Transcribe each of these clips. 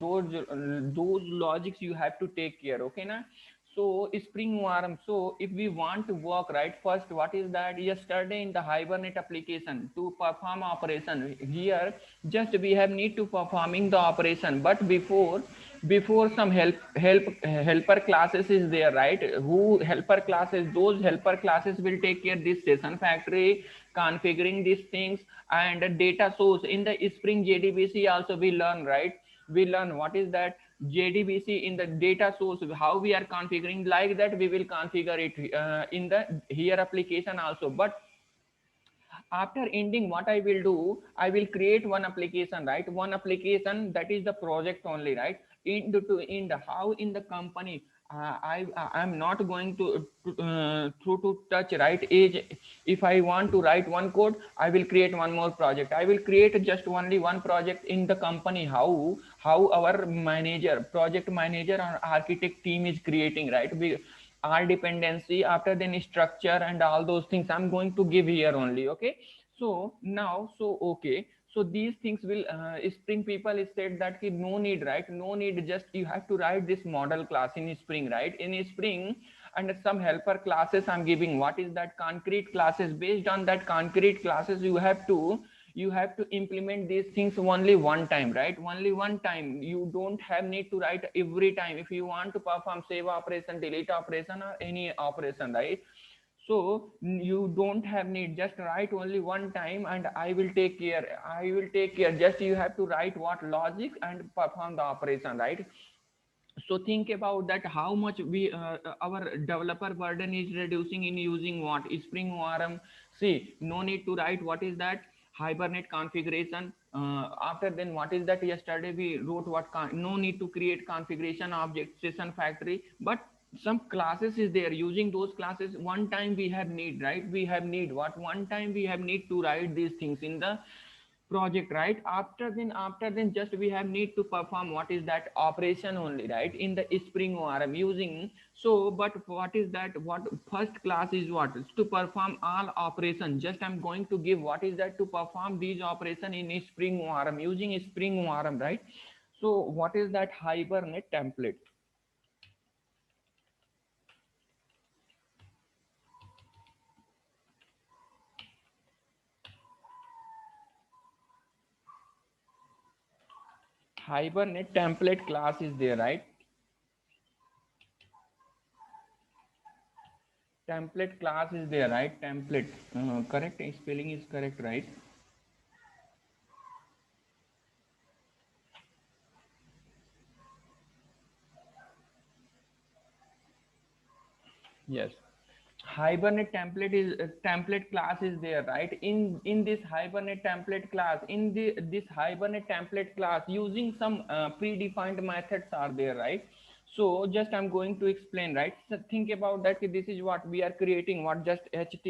those logics you have to take care, okay na. So spring warm, so if we want to work right, first what is that, yesterday in the Hibernate application to perform operation here, just we have need to performing the operation, but before some helper classes is there, right? Who helper classes, those helper classes will take care this session factory, configuring these things, and data source in the spring JDBC also we learn, right? We learn what is that JDBC in the data source, how we are configuring, like that we will configure it in the here application also. But after ending, what I will do, I will create one application, right? One application, that is the project only, right? To end how in the company, I'm not going to touch, right? Is if I want to write one code, I will create one more project, I will create just only one project in the company. How our manager, project manager or architect team is creating, right? Our dependency, after then structure and all those things I'm going to give here only, okay. So now, so okay, so these things will spring people said that no need, right? No need, just you have to write this model class in spring, right? In spring, and some helper classes I'm giving, what is that, concrete classes. Based on that concrete classes, you have to implement these things only one time, right? Only one time, you don't have need to write every time if you want to perform save operation, delete operation, or any operation, right? So you don't have need, just write only one time and I will take care. Just you have to write what logic and perform the operation, right? So think about that, how much our developer burden is reducing in using what, spring orm. See, no need to write what is that, Hibernate configuration. After then, what is that, yesterday we wrote what no need to create configuration object session factory, but some classes is there, using those classes one time we have need, right? We have need what, one time we have need to write these things in the project, right? After then just we have need to perform what is that, operation only, right? In the spring orm using. So but what is that, what first class is what, to perform all operation, just I'm going to give what is that, to perform these operation in spring orm using spring orm, right? So what is that, Hibernate template. Hibernate template class is there, right? Template class is there, right? Template, correct spelling is correct, right? Yes. Hibernate template is template class is there, right? In this Hibernate template class, in the this Hibernate template class, using some predefined methods are there, right? So just I'm going to explain, right? So think about that, this is what we are creating, what, just ht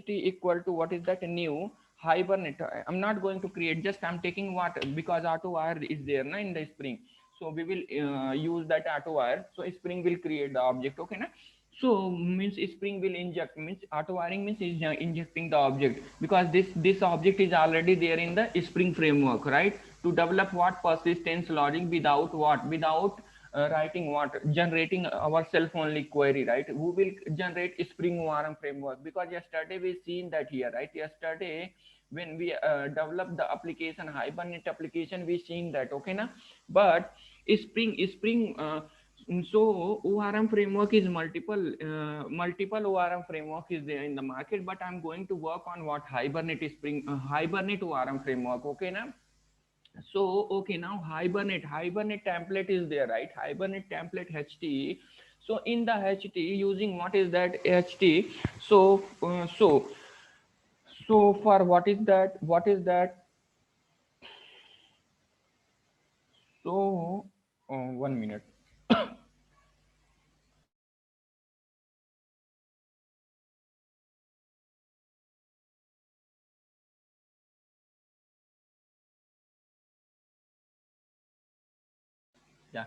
equal to what is that, new Hibernate. I'm not going to create, just I'm taking what, because auto wire is there na, in the spring. So we will use that auto wire, so spring will create the object, okay na. So means spring will inject, means auto wiring means is injecting the object, because this object is already there in the spring framework, right? To develop what, persistence logic, without what, without writing what, generating ourself only query, right? Who will generate spring orm framework, because yesterday we seen that here, right? Yesterday when we developed the application, Hibernate application, we seen that, okay na. But spring so ORM framework is multiple ORM framework is there in the market, but I'm going to work on what, Hibernate spring Hibernate ORM framework, okay now. So okay, now Hibernate template is there, right? Hibernate template HT. So in the HT, using what is that, HT. So for what is that, so 1 minute. Yeah.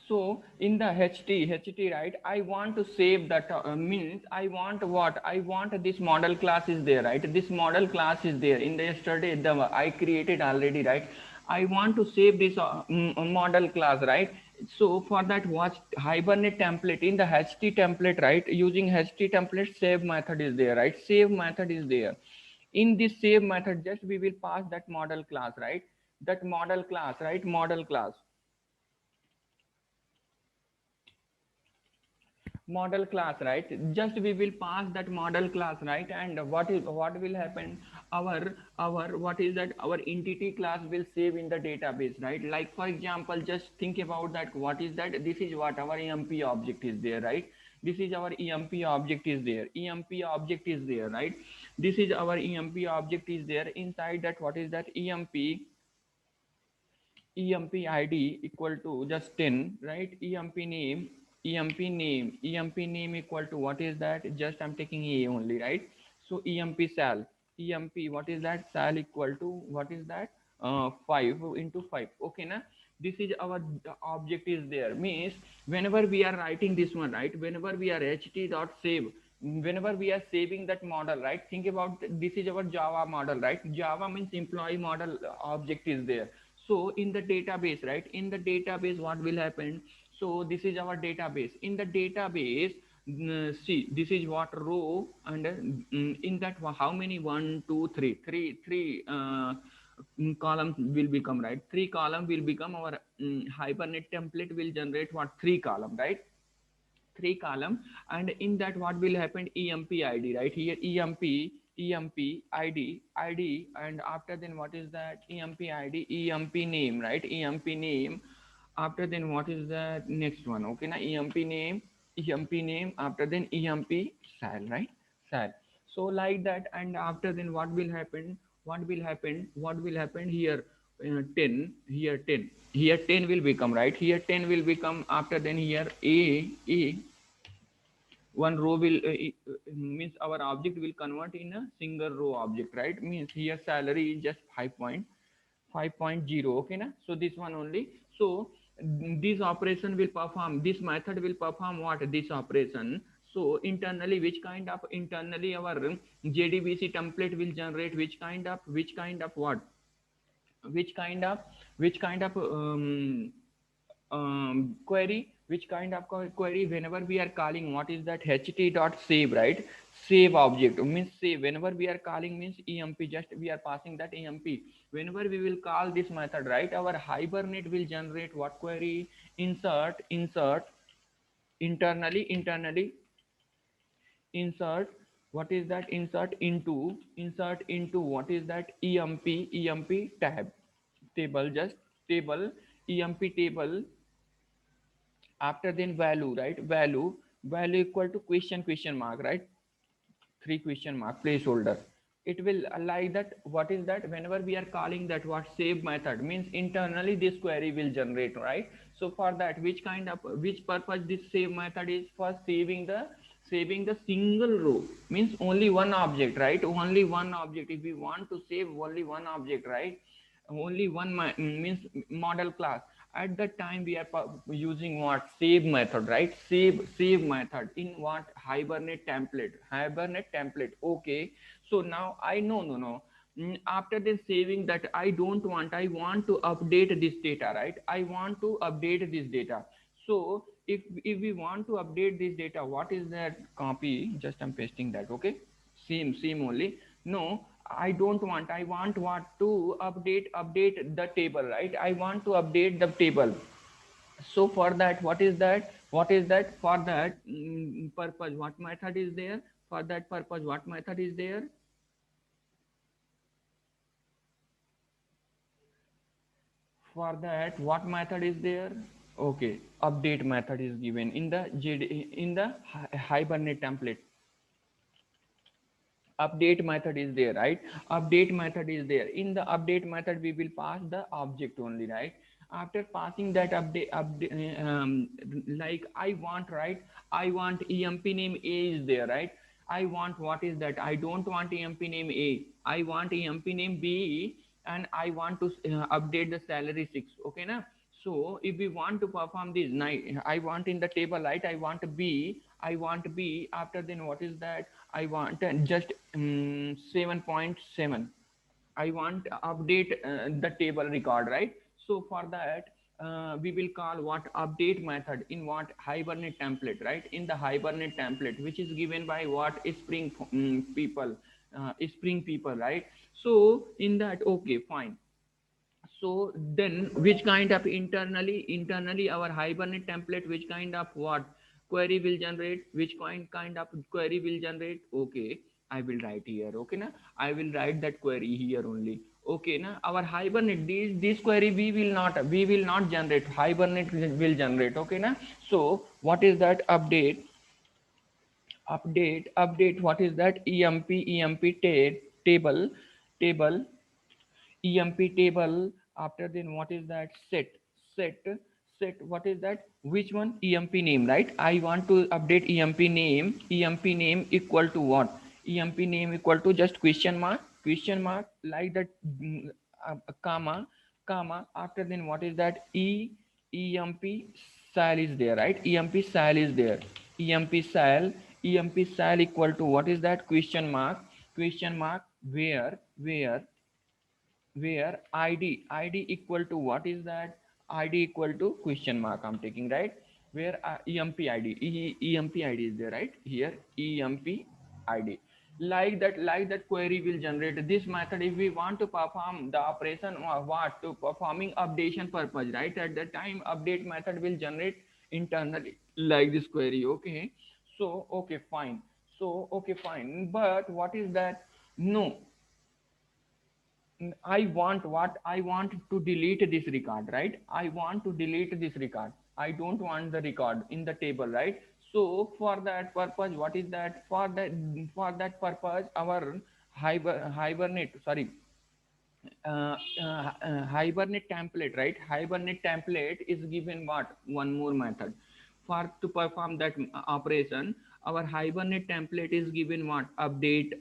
So in the HT, right? I want to save that, means I want what? I want this model class is there, right? This model class is there. In the yesterday, I created already, right? I want to save this model class, right? So for that, watch Hibernate template in the HT template, right? Using HT template, save method is there, right? Save method is there. In this save method, just we will pass that model class, right? That model class, right? Model class. Model class, right? Just we will pass that model class, right? And what will happen, our what is that, our entity class will save in the database, right? Like for example, just think about that, what is that, this is what our emp object is there, right? This is our emp object is there, emp object is there, right? This is our emp object is there. Inside that, what is that, emp id equal to just 10, right? Emp name equal to, what is that, just I'm taking a only, right? So emp sal, emp, what is that, sal equal to, what is that, 5 into 5, okay na? This is our object is there, means whenever we are writing this one, right? Whenever we are ht dot save, whenever we are saving that model, right? Think about, this is our java model, right? Java means employee model object is there. So in the database, right, in the database, what will happen? So this is our database. In the database, see, this is what row, and in that, how many, one two three columns will become, right? Three column will become our Hibernate template will generate what, three column, right? Three column. And in that, what will happen, emp id, right? Here emp id, and after then, what is that, emp id, emp name, right? Emp name. After then, what is that next one, okay na? Emp name, after then emp sal, right? Sal. So like that, and after then, what will happen, what will happen here, 10, here 10, here 10 will become, right? Here 10 will become. After then, here a one row will means our object will convert in a single row object, right? Means here salary is just 5.5.0, okay na? So this one only. So this operation will perform, this method will perform what, this operation. So internally, which kind of, internally our jdbc template will generate which kind of what, which kind of, query, which kind of query, whenever we are calling, what is that, ht dot save, right? Save object means save, whenever we are calling means emp, just we are passing that emp. Whenever we will call this method, right, our Hibernate will generate what query, insert internally insert, what is that, insert into what is that, emp tab, table, just table, emp table. After then value, right? Value equal to question mark, right? Three question mark placeholder. It will like that, what is that, whenever we are calling that, what, save method, means internally this query will generate, right? So for that, which kind of, which purpose this save method is, for saving the single row, means only one object, right? Only one object, if we want to save only one object, right? Only one means model class. At that time, we are using what, save method, right? Save method in what, Hibernate template, okay? So now I know, no. After this saving that, I want to update this data, right? I want to update this data. So if we want to update this data, what is that, copy, just I'm pasting that, okay? Same only. No, I don't want, I want what, to update the table, right? I want to update the table. So for that, what is that for that purpose, what method is there? For that purpose, what method is there? For that, what method is there? Okay, update method is given in the in the Hibernate template. Update method is there, right? Update method is there. In the update method, we will pass the object only, right? After passing that update, like I want, right? I want emp name a is there, right? I want, what is that, I don't want emp name a, I want emp name b, and I want to update the salary 6, okay na? So if we want to perform this, I want in the table, right? I want b. After then, what is that? I want just 7.7. I want update the table record, right? So for that, we will call what update method in what Hibernate template, right? In the Hibernate template, which is given by what Spring people, Spring people, right? So in that, okay, fine. So then which kind of internally our Hibernate template, which kind of what query will generate, which kind of query will generate? Okay, I will write here. Okay na, I will write that query here only. Okay na, our Hibernate, this query we will not generate, Hibernate will generate. Okay na. So what is that update, what is that? Emp table table emp table. After then what is that? Set what is that? Which one? Emp name, right? I want to update emp name equal to what? Emp name equal to just question mark like that. Comma after then what is that? Emp sal is there, right? Emp sal equal to what is that? Question mark where id equal to what is that? Id equal to question mark I'm taking, right? Where emp id is there, right? Here emp id. Like that query will generate this method if we want to perform the operation or what to performing updation purpose, right? At that time update method will generate internally like this query. Okay, so okay fine. So okay fine, but what is that? No, I want what? I want to delete this record, right? I want to delete this record. I don't want the record in the table, right? So for that purpose, what is that? For that purpose, our hibernate, sorry, Hibernate template, right? Hibernate template is given what? One more method. For to perform that operation, our Hibernate template is given what? Update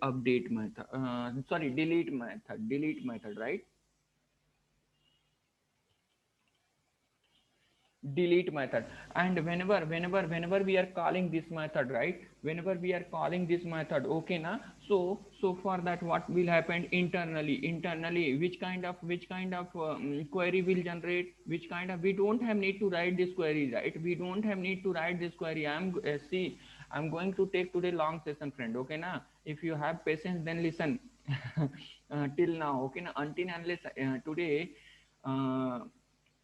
method. Sorry, delete method, right? Delete method. And whenever we are calling this method, right? Whenever we are calling this method, okay na. So for that what will happen? Internally which kind of query will generate? Which kind of? We don't have need to write this query, right? We don't have need to write this query. See, I'm going to take today long session, friend. Okay na. If you have patience, then listen till now. Okay na. Until unless today uh,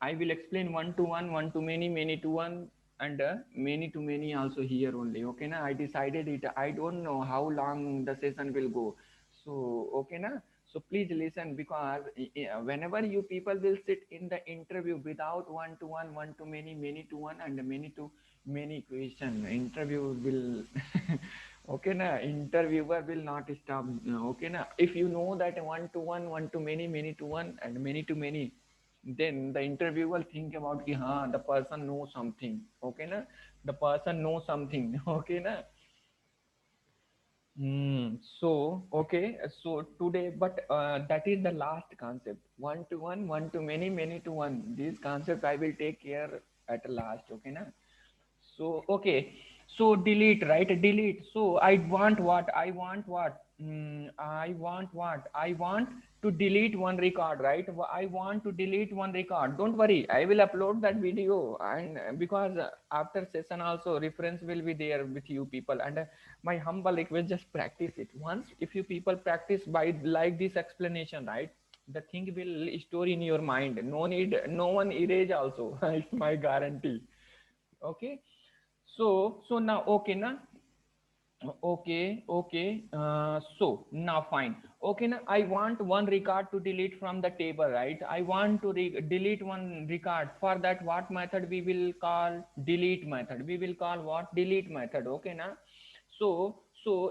I will explain one to one, one to many, many to one, and many to many also here only. Okay, na? I decided it. I don't know how long the session will go. So, okay, na? So please listen, because whenever you people will sit in the interview without one to many, many to one, and many to many question, interview will okay na, interviewer will not stop. Okay na, if you know that one to many, many to one, and many to many, then the interviewer will think about ki, हाँ, the person knows something. Okay na, the person knows something. Okay na. So okay, so today, but that is the last concept. One to one to many, many to one. This concept I will take care at last. Okay na. So okay, so delete, right? Delete. So I want what? I want what? I want what? I want to delete one record, right? I want to delete one record. Don't worry, I will upload that video, and because after session also reference will be there with you people, and my humble request, just practice it once. If you people practice by like this explanation, right? The thing will store in your mind. No need, no one erase also. It's my guarantee. Okay, so now okay na. Okay, so now fine. Okay na, I want one record to delete from the table, right? I want to delete one record. For that what method we will call? Delete method. We will call what? Delete method. Okay na. So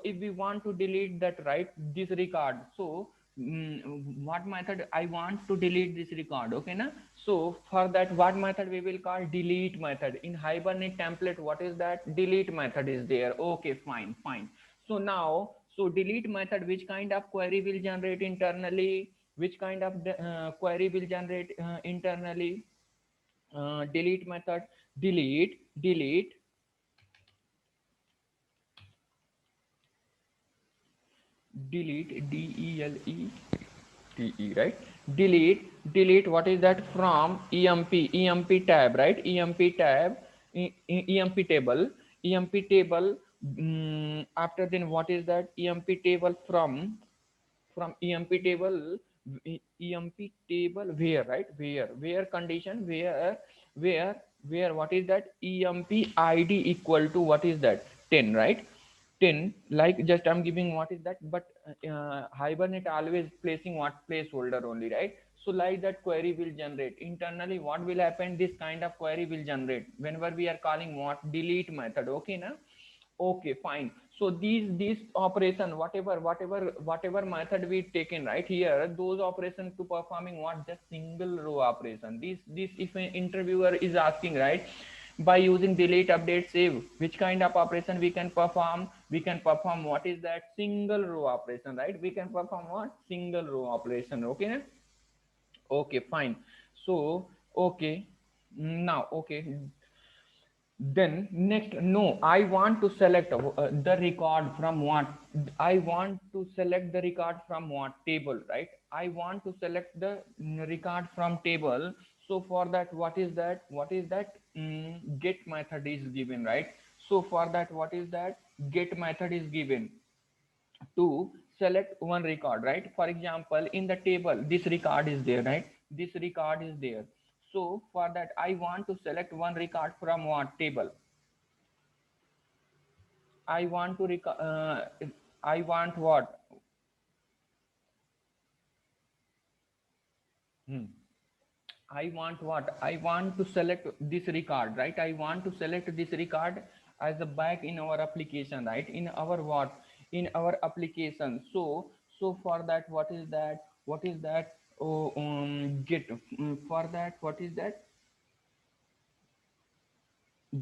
if we want to delete that, right, this record, so what method I want to delete this record? Okay na. So for that what method we will call? Delete method. In Hibernate template, what is that? Delete method is there. Okay, fine. So now, so delete method, which kind of query will generate internally? Which kind of query will generate internally? Delete method. Delete delete delete, TE, right? Delete what is that from EMP tab, right? EMP tab, EMP table, EMP table. After then what is that EMP table from EMP table, EMP table where, right? Where condition, where where what is that EMP ID equal to what is that 10, right? 10, like just I'm giving what is that, but Hibernate always placing what placeholder only, right? So like that query will generate internally. What will happen, this kind of query will generate whenever we are calling what delete method. Okay now, okay fine. So these operation, whatever method we taken right here, those operations to performing what, just single row operation. This if an interviewer is asking, right, by using delete, update, save, which kind of operation we can perform, we can perform what is that single row operation, right? We can perform what, single row operation. Okay, okay fine. So okay, now okay, then next, no, I want to select the record from what, I want to select the record from what table, right? I want to select the record from table. So for that, what is that get method is given, right? So for that, what is that get method is given to select one record, right? For example, in the table this record is there, right? This record is there. So for that, I want to select one record from what table. I want to I want what? Hmm. I want what? I want to select this record, right? I want to select this record as a back in our application, right? In our what? In our application. So for that, what is that? What is that? Oh, get for that. What is that?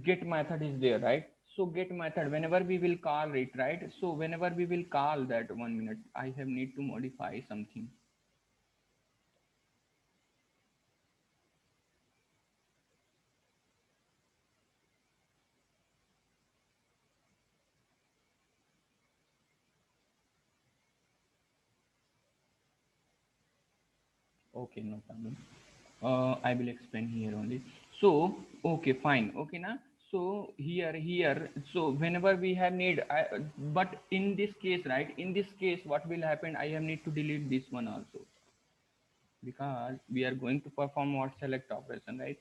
Get method is there, right? So get method, whenever we will call it, right? So whenever we will call that, 1 minute, I have need to modify something. Okay, no problem. I will explain here only. So, okay, fine. Okay, now. So here. So whenever we have need, but in this case, right? In this case, what will happen? I have need to delete this one also because we are going to perform what select operation, right?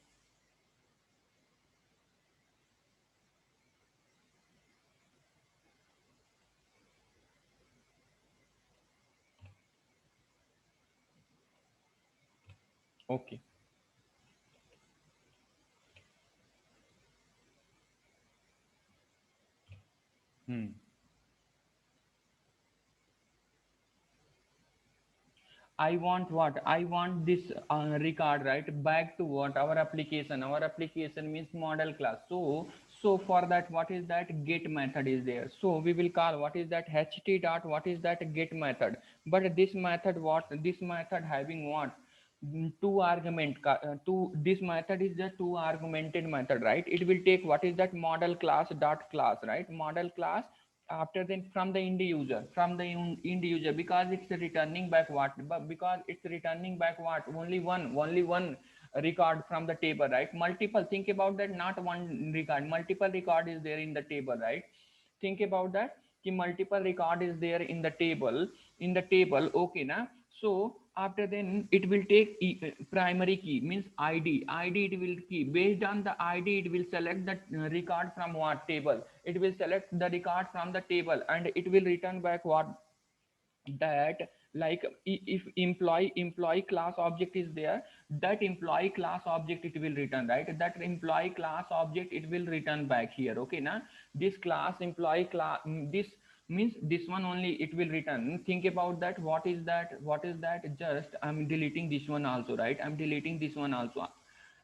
Okay. Hmm. I want what? I want this record, right, back to what, our application. Our application means model class. So for that, what is that get method is there. So we will call what is that ht dot what is that get method. But this method, what this method having what? Two argument. Two, this method is the two argumented method, right? It will take what is that model class dot class, right? Model class, after then from the end user, because it's returning back what, but because it's returning back what, only one record from the table, right? Multiple, think about that, not one record, multiple record is there in the table, right? Think about that, कि multiple record is there in the table. Okay na. So after then it will take primary key means id it will key, based on the id it will select the record from what table, it will select the record from the table and it will return back what, that, like if employee class object is there, that employee class object it will return, right? That employee class object it will return back here. Okay now, this class employee class, this means this one only it will return. Think about that, what is that, just I'm deleting this one also, right? I'm deleting this one also.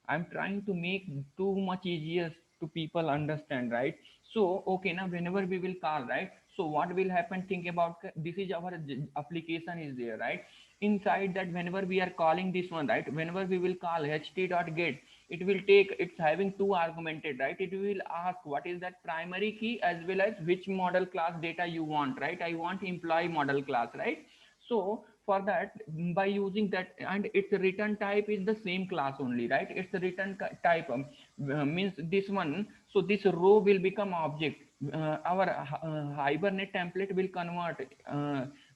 I'm trying to make too much easier to people understand, right? So okay now, whenever we will call, right? So what will happen, think about, this is our application is there, right? Inside that, whenever we are calling this one, right, whenever we will call ht.get, it will take, it's having two argumented, right? It will ask what is that primary key as well as which model class data you want, right? I want employee model class, right? So for that, by using that, and its return type is the same class only, right? It's the return type, means this one. So this row will become object. Our Hibernate template will convert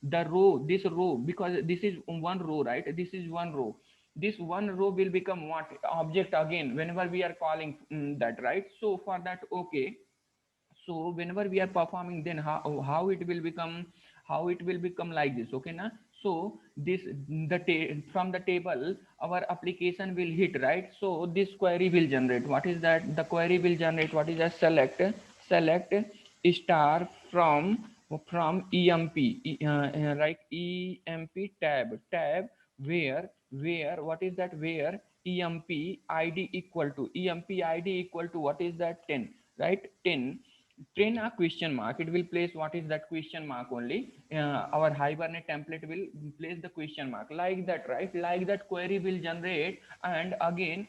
the row, this row, because this is one row, right? This is one row. This one row will become what? Object again whenever we are calling that, right? So for that, okay, so whenever we are performing, then how it will become, how it will become like this, okay na? So this, from the table our application will hit, right? So this query will generate, what is that? The query will generate, what is that? Select star from emp, right? Emp tab, where what is that? Where emp id equal to, what is that? 10, right? 10, train a question mark, it will place what is that? Question mark only. Our Hibernate template will place the question mark like that, right? Like that query will generate. And again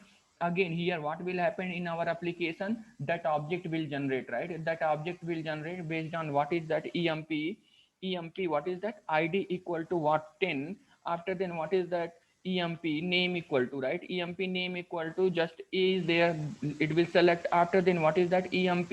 here what will happen in our application? That object will generate, right? That object will generate based on what is that? Emp what is that? id equal to what? 10. After then what is that? Emp name equal to, right? Emp name equal to just is there, it will select. After then what is that? Emp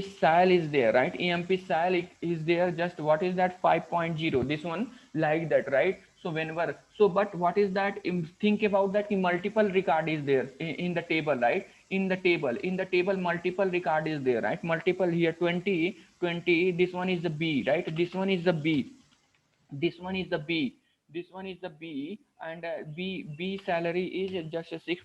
style is there, right? Emp style is there, just what is that? 5.0, this one, like that, right? So whenever, so but what is that? Think about that, multiple record is there in the table, right? In the table multiple record is there, right? Multiple here, 20, this one is the B, right? This one is the B, this one is the B, this one is the B, and B salary is just a 6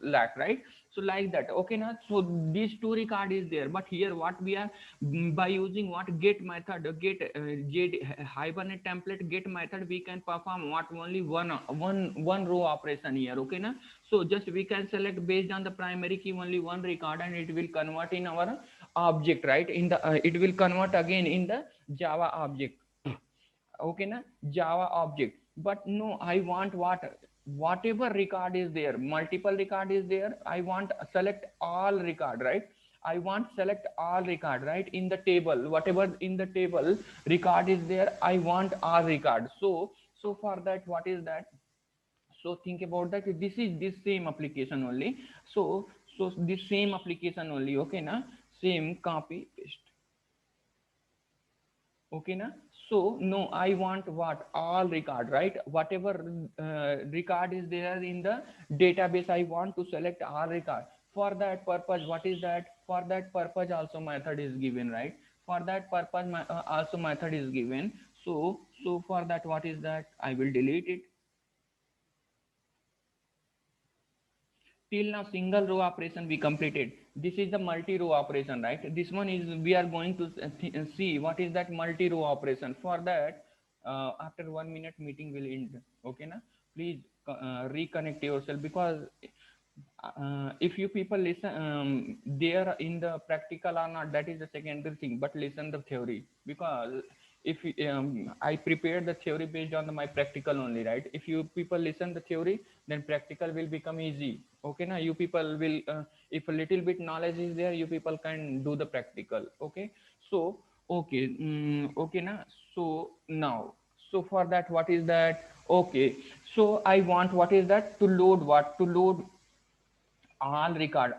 lakh, right? So like that, okay now. So these two record is there, but here what we are, by using what? Get method, Hibernate template get method, we can perform what? Only one row operation here, okay now. So just we can select based on the primary key only one record, and it will convert in our object, right? In the it will convert again in the Java object, okay na? Java object. But no, I want what? Whatever record is there, multiple record is there, I want select all record, right? I want select all record, right? In the table, whatever in the table record is there, I want all record. So for that, what is that? So think about that, this is this same application only. So this same application only, okay na? Same, copy paste, okay na? So no, I want what? All record, right? Whatever record is there in the database, I want to select all record. For that purpose, what is that? For that purpose also method is given, right? For that purpose also method is given. So for that, what is that? I will delete it. Till now single row operation we completed. This is the multi row operation, right? This one is, we are going to see what is that multi row operation. For that, after 1 minute meeting will end, okay na? Please reconnect yourself, because if you people listen, there in the practical or not, that is the secondary thing, but listen the theory. Because if I prepared the theory based on my practical only, right? If you people listen the theory, then practical will become easy, okay now? You people will if a little bit knowledge is there, you people can do the practical, okay? So okay, okay now. So now, so for that, what is that? Okay, so I want, what is that? To load what? To load all record